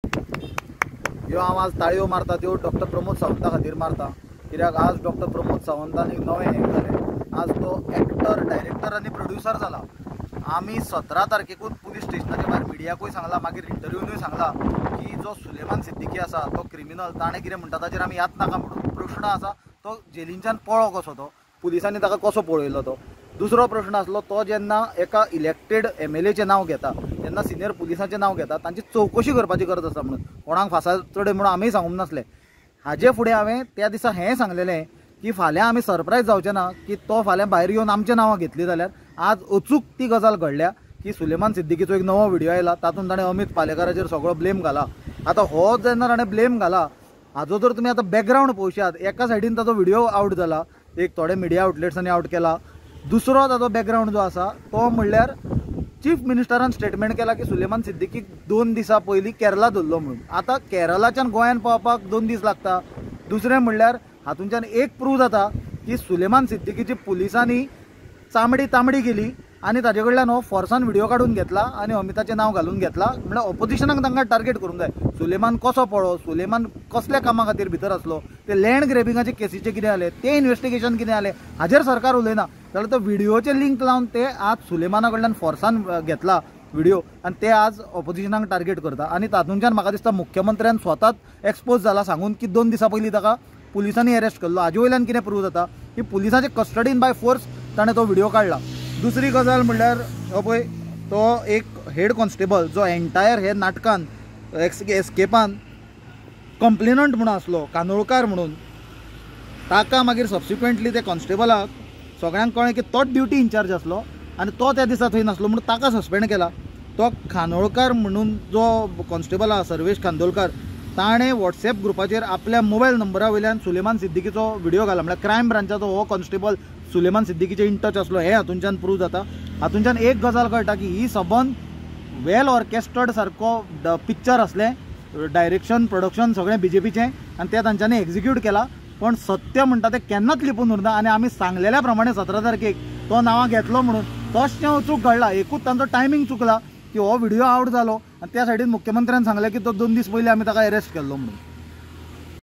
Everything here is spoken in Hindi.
ह्यो हांव आज ताळयो मारता त्यो डॉक्टर प्रमोद सावंता खातीर मारता, कित्याक आज डॉक्टर प्रमोद सावंतान एक नवें हें जालें। आज तो एक्टर, डायरेक्टर आनी प्रोड्युसर जाला। आमी 17 तारखेकूच पुलीस स्टेशनाच्या भायर मिडियाकूय सांगला, मागीर इंटरव्यूनूय सांगला की जो सुलेमान सिद्दीकी आसा तो क्रिमिनल, ताणें कितें म्हणटा ताचेर आमी याद नाका म्हणून। प्रश्न आसा तो जेलींच्यान पळो कसो, तो पुलिसांनी ताका कसो पळयलो तो। दुसरो प्रश्न आसलो तो जेन्ना एका इलेक्टेड MLAचें नांव घेता, जेन्ना सिनियर पुलिसांचें नांव घेता, तांची चवकशी करपाची गरज आसा म्हणून, कोणाक फासा चडय म्हणून आमी सांगूंक नासले। हाजे फुडें हांवें त्या दिसा हें सांगलेलें की फाल्यां आमी सरप्रायज जावचे ना की तो फाल्यां भायर येवन आमचें नांवां घेतली जाल्यार आज अचूक ती गजाल घडल्या की सुलेमान सिद्दीकीचो एक नवो व्हिडिओ आयला, तातूंत ताणें अमित पालेकराचेर सगळो ब्लेम घाला। आतां हो जेन्ना ताणें ब्लेम घाला, हाजो जर तुमी आतां बॅकग्रावंड पळोवशात, एका सायडीन ताजो व्हिडिओ आउट जाला, एक थोडे मिडिया आउटलेट्सांनी आउट केला। दुसरो ताजो बॅकग्रावंड जो आसा तो म्हणल्यार चीफ मिनिस्टरान स्टेटमेंट केला की सुलेमान सिद्दीकीक 2 दिसां पयलीं केरला दवरलो म्हणून। आतां केरलाच्यान गोंयान पावपाक 2 दीस लागता। दुसरें म्हणल्यार हातूंच्यान एक प्रूव जाता की सुलेमान सिद्दीकीची पुलिसांनी चामडी तांबडी केली आनी ताजे कडल्यान हो फोर्सान व्हिडिओ काडून घेतला आनी अमिताचें नांव घालून घेतला। म्हणल्यार ऑपोजिशनाक तांकां टार्गेट करूंक जाय। सुलेमान कसो पळो, सुलेमान कसल्या कामा खातीर भितर आसलो, ते लँड ग्रेबिंगाचे केसीचे कितें जालें, ते इन्व्हेस्टिगेशन कितें जालें, हाजेर सरकार उलयना, जाल्यार तो व्हिडिओचे लिंक लावन ते आज सुलेमाना कडल्यान फोर्सान घेतला व्हिडिओ आनी ते आज ऑपोजिशनाक टार्गेट करता। आनी तातूंतल्यान म्हाका दिसता मुख्यमंत्र्यान स्वताच एक्सपोज जाला, सांगून की 2 दिसां पयलीं ताका पुलिसांनी अरेस्ट केल्लो। हाजे वयल्यान कितें प्रूव जाता की पुलिसांचे कस्टडीन बाय फोर्स ताणें तो व्हिडिओ काडला। दुसरी गजाल म्हणल्यार हो पळय तो एक हेड कॉन्स्टेबल जो एंटायर हे नाटकान एस्केपान कंप्लेनंट म्हणून आसलो, कांदोळकार म्हणून, ताका मागीर सबसिक्वेंटली ते कॉन्स्टेबलाक सगळ्यांक कळ्ळें की तोच ड्युटी इंचार्ज आसलो आनी तो त्या दिसा थंय नासलो म्हणून ताका सस्पेंड केला। तो कांदोळकार म्हणून जो कॉन्स्टेबल आहा सर्वेश कांदोळकार, ताणें व्हॉट्सएप ग्रुपाचेर आपल्या मोबायल नंबरा वयल्यान सुलेमान सिद्दीकीचो व्हिडिओ घाला। म्हळ्यार क्रायम ब्रांचाचो हो कॉन्स्टेबल सुलेमान सिद्दीकीचे इन टच आसलो हें हातूंच्यान प्रूव जाता। हातूंच्यान एक गजाल कळटा की ही सबंद वेल ऑर्केस्ट्रड सारको पिक्चर आसलें, डायरेक्शन प्रोडक्शन सगळें BJPचें आनी तें तांच्यांनी एक्झिक्यूट केला। पण सत्य म्हणटा तें केन्नाच लिपून उरना आनी आमी सांगलेल्या प्रमाणे 17 तारखेक तो नांवां घेतलो म्हणून तोच तें अचूक घडला। एकूच तांचो टायमींग चुकला की हो व्हिडिओ आउट जालो आनी त्या सायडीन मुख्यमंत्र्यान सांगलें की तो 2 दीस पयलीं आमी ताका अरेस्ट केल्लो म्हणून।